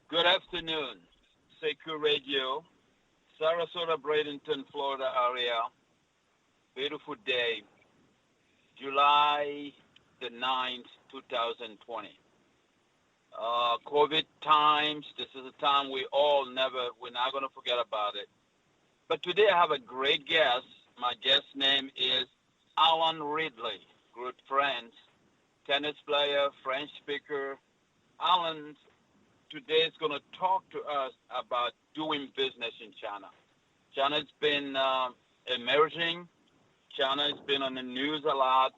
Good afternoon, Secu Radio, Sarasota, Bradenton, Florida area. Beautiful day, July the 9th, 2020. COVID times, this is a time we're not going to forget about it. But today I have a great guest. My guest name is Alan Ridley, good friends, tennis player, French speaker. Alan today is going to talk to us about doing business in China. China's been emerging. China has been on the news a lot.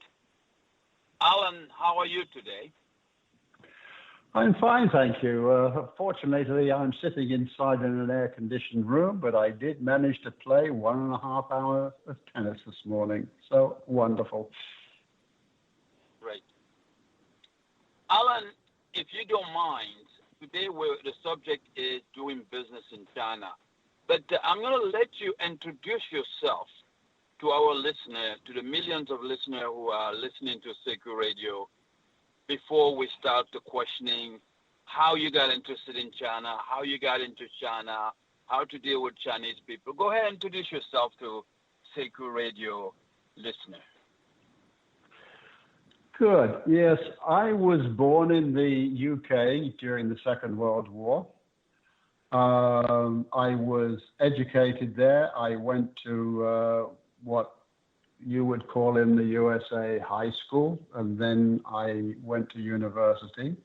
Alan, how are you today? I'm fine, thank you. Fortunately, I'm sitting inside in an air-conditioned room, but I did manage to play 1.5 hours of tennis this morning. So wonderful. Great. Alan, if you don't mind, today the subject is doing business in China. But I'm going to let you introduce yourself to our listener, to the millions of listeners who are listening to Secu Radio, before we start the questioning how you got interested in China, how you got into China, how to deal with Chinese people. Go ahead and introduce yourself to Secu Radio listener. Good. Yes, I was born in the UK during the Second World War. I was educated there. I went to what you would call in the USA high school, and then I went to university.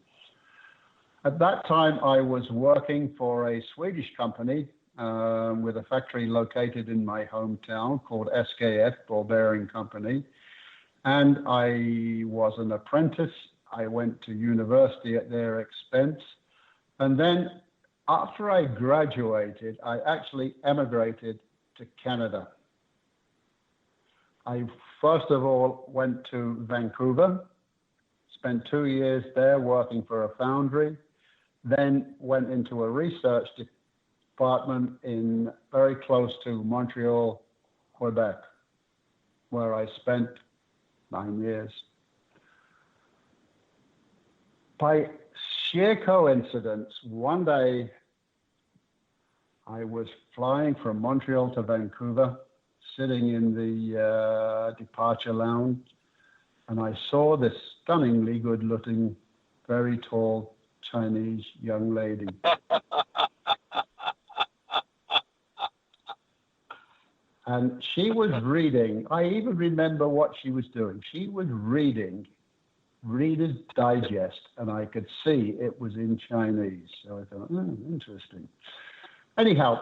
At that time, I was working for a Swedish company with a factory located in my hometown called SKF, Ball Bearing Company. And I was an apprentice. I went to university at their expense. And then after I graduated, I actually emigrated to Canada. I first of all went to Vancouver, spent 2 years there working for a foundry, then went into a research department in very close to Montreal, Quebec, where I spent 9 years. By sheer coincidence, one day I was flying from Montreal to Vancouver, sitting in the departure lounge, and I saw this stunningly good-looking, very tall Chinese young lady. And she was reading. I even remember what she was doing. She was reading Reader's Digest, and I could see it was in Chinese. So I thought, interesting. Anyhow,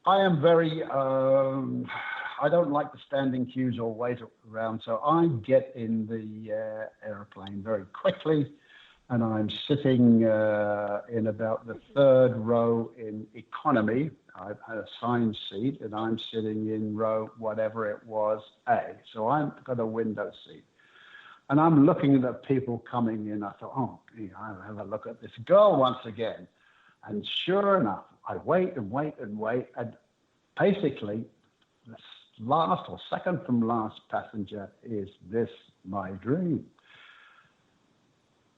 I am very, I don't like the standing queues or wait around, so I get in the airplane very quickly, and I'm sitting in about the third row in economy. I've had a assigned seat, and I'm sitting in row whatever it was, A. So I've got a window seat. And I'm looking at the people coming in. I thought, I'll have a look at this girl once again. And sure enough, I wait and wait and wait. And basically, the last or second from last passenger is this my dream.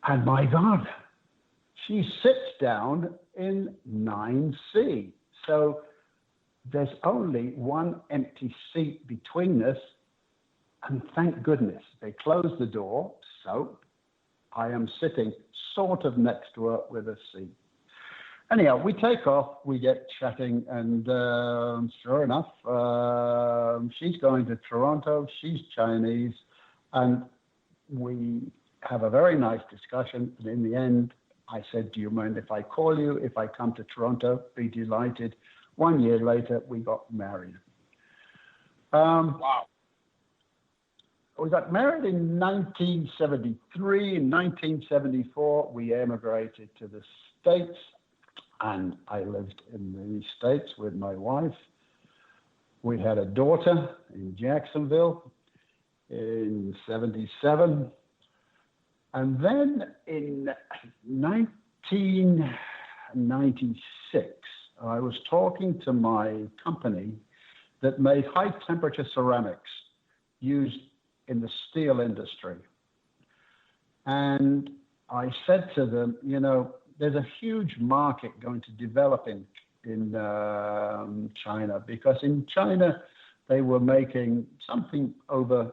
And my God, she sits down in 9C. So there's only one empty seat between us. And thank goodness they closed the door. So I am sitting sort of next to her with a seat. Anyhow, we take off, we get chatting, and sure enough, she's going to Toronto, she's Chinese, and we have a very nice discussion. And in the end, I said, do you mind if I call you? If I come to Toronto, be delighted. 1 year later, we got married. Wow. we got married in 1973. In 1974, we emigrated to the States, and I lived in the States with my wife. We had a daughter in Jacksonville in 77. And then in 1996, I was talking to my company that made high temperature ceramics used in the steel industry. And I said to them, you know, there's a huge market going to develop in China, because in China they were making something over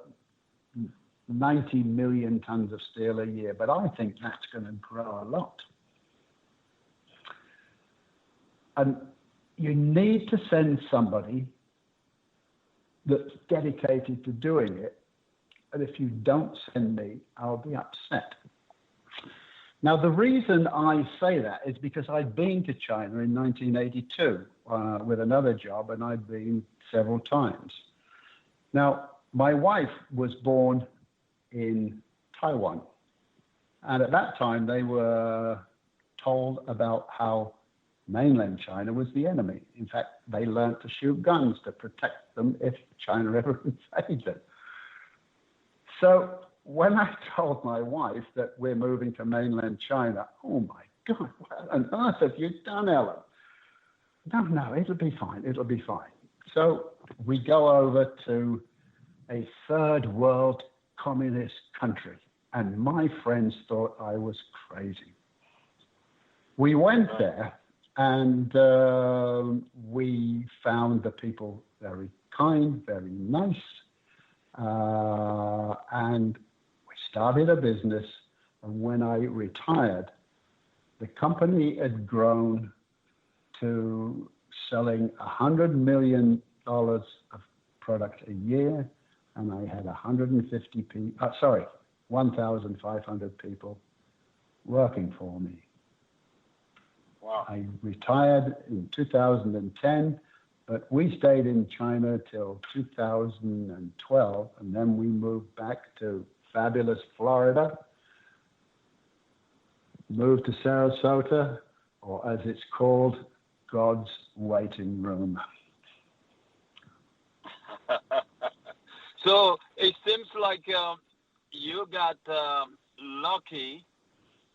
90 million tons of steel a year, but I think that's going to grow a lot. And you need to send somebody that's dedicated to doing it. And if you don't send me, I'll be upset. Now, the reason I say that is because I'd been to China in 1982 with another job, and I'd been several times. Now, my wife was born in Taiwan. And at that time, they were told about how mainland China was the enemy. In fact, they learned to shoot guns to protect them if China ever invaded. So when I told my wife that we're moving to mainland China, oh my God, what on earth have you done, Ellen? No, it'll be fine. It'll be fine. So we go over to a third world communist country, and my friends thought I was crazy. We went there, and we found the people very kind, very nice, and we started a business. And when I retired, the company had grown to selling $100 million of product a year, and I had 1,500 people working for me. Wow. I retired in 2010, but we stayed in China till 2012, and then we moved back to fabulous Florida, moved to Sarasota, or as it's called, God's waiting room. So it seems like you got lucky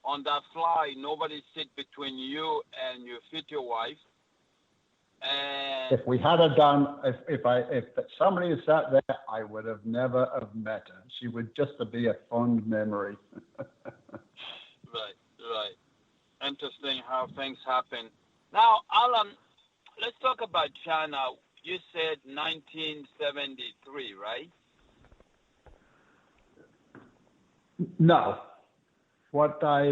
on that flight. Nobody sit between you and your future wife. And if we had done, if somebody had sat there, I would have never have met her. She would just be a fond memory. Right. Interesting how things happen. Now, Alan, let's talk about China. You said 1973, right? No. What I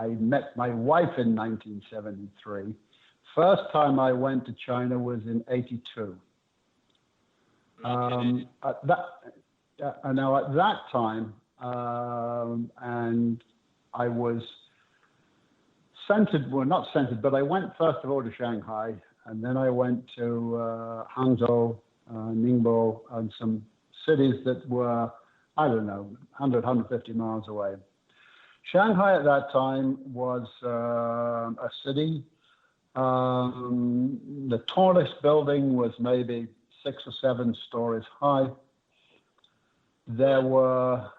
met my wife in 1973. First time I went to China was in 82. Now at that time, and I was not centered, but I went first of all to Shanghai, and then I went to Hangzhou, Ningbo, and some cities that were, 150 miles away. Shanghai at that time was a city. The tallest building was maybe 6 or 7 stories high. There were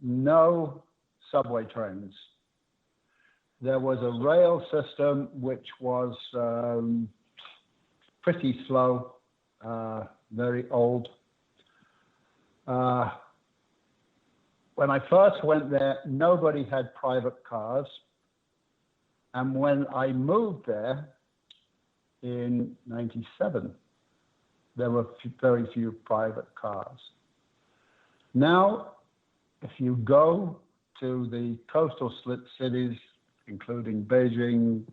no subway trains. There was a rail system which was pretty slow, very old. When I first went there, nobody had private cars. And when I moved there in 97, there were very few private cars. Now, if you go to the coastal cities, including Beijing,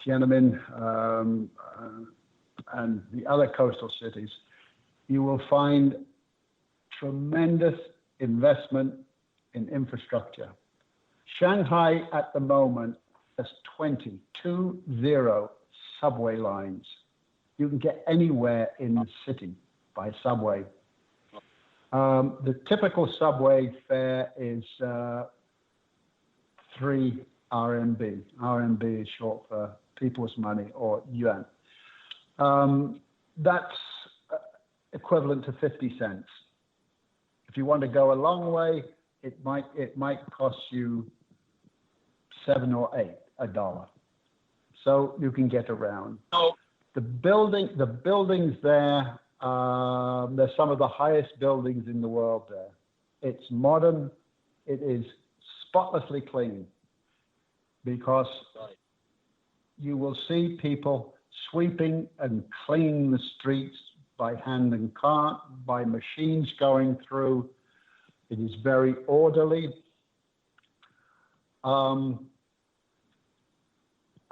Tiananmen, and the other coastal cities, you will find tremendous investment in infrastructure. Shanghai at the moment has 20 7 subway lines. You can get anywhere in the city by subway. The typical subway fare is 3 RMB. RMB is short for people's money or yuan. That's equivalent to 50 cents. If you want to go a long way, it might cost you $7 or $8. So you can get around. Oh. The buildings there, they're some of the highest buildings in the world there. It's modern. It is spotlessly clean because you will see people sweeping and cleaning the streets by hand and cart, by machines going through. It is very orderly.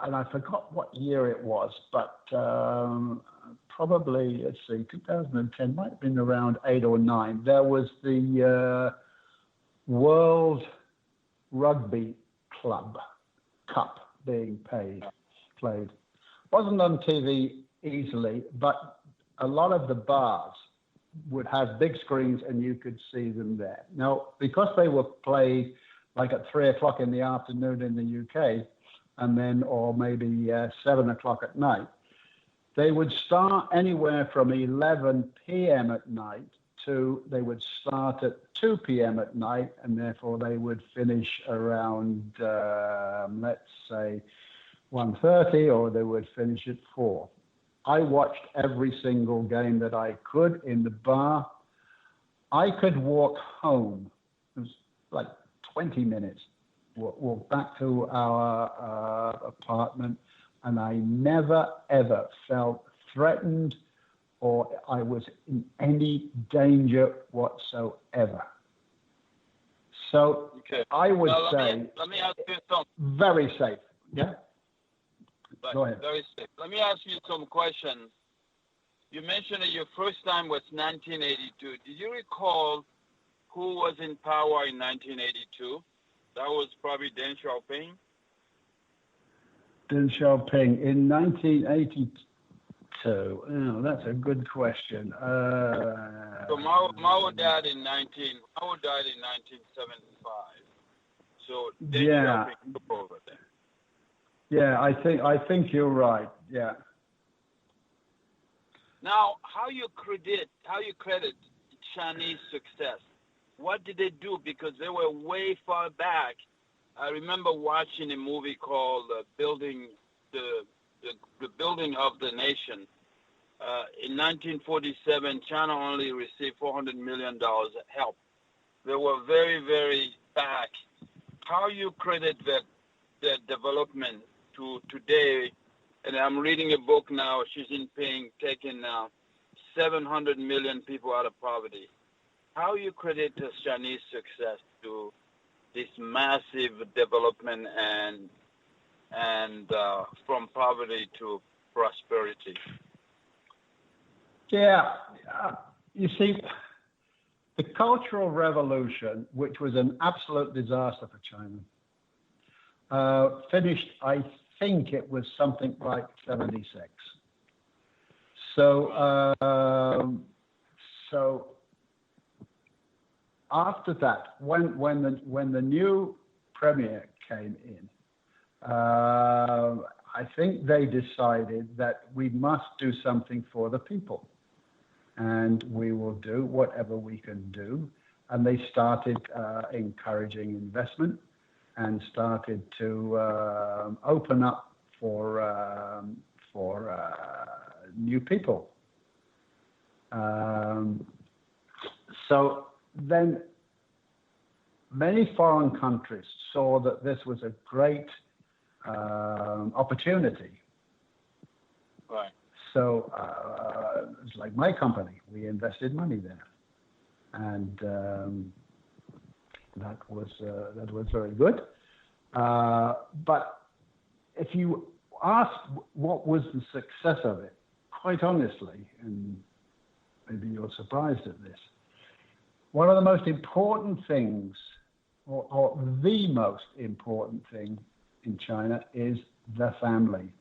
And I forgot what year it was, but probably, let's see, 2010, might have been around 8 or 9. There was the World Rugby Club Cup being played. Wasn't on TV easily, but a lot of the bars would have big screens and you could see them there. Now, because they were played like at 3 o'clock in the afternoon in the UK, and then, or maybe 7 o'clock at night, they would start anywhere from 11 p.m. at night to, they would start at 2 p.m. at night, and therefore they would finish around, let's say, 1:30, or they would finish at 4. I watched every single game that I could in the bar. I could walk home. It was like 20 minutes. Walk back to our apartment, and I never, ever felt threatened or I was in any danger whatsoever. So okay. I would say let me ask you something. Very safe. Yeah? But go ahead. Very safe. Let me ask you some questions. You mentioned that your first time was 1982. Did you recall who was in power in 1982? That was probably Deng Xiaoping. Deng Xiaoping in 1982. Oh, that's a good question. So Mao died in 1975. So Deng Xiaoping took over there. Yeah, I think you're right. Yeah. Now, how you credit Chinese success? What did they do? Because they were way far back. I remember watching a movie called "Building the Building of the Nation." In 1947, China only received $400 million help. They were very, very back. How you credit that development to today? And I'm reading a book now, Xi Jinping taking 700 million people out of poverty. How you credit this Chinese success to this massive development and from poverty to prosperity? Yeah, you see, the Cultural Revolution, which was an absolute disaster for China, finished, I think it was something like 76. So after that, when the new premier came in, I think they decided that we must do something for the people, and we will do whatever we can do. And they started encouraging investment and started to open up for new people. So then many foreign countries saw that this was a great opportunity. Right. So it's like my company, we invested money there, and that was very good. But if you ask what was the success of it, quite honestly, and maybe you're surprised at this, one of the most important things, or the most important thing in China, is the family.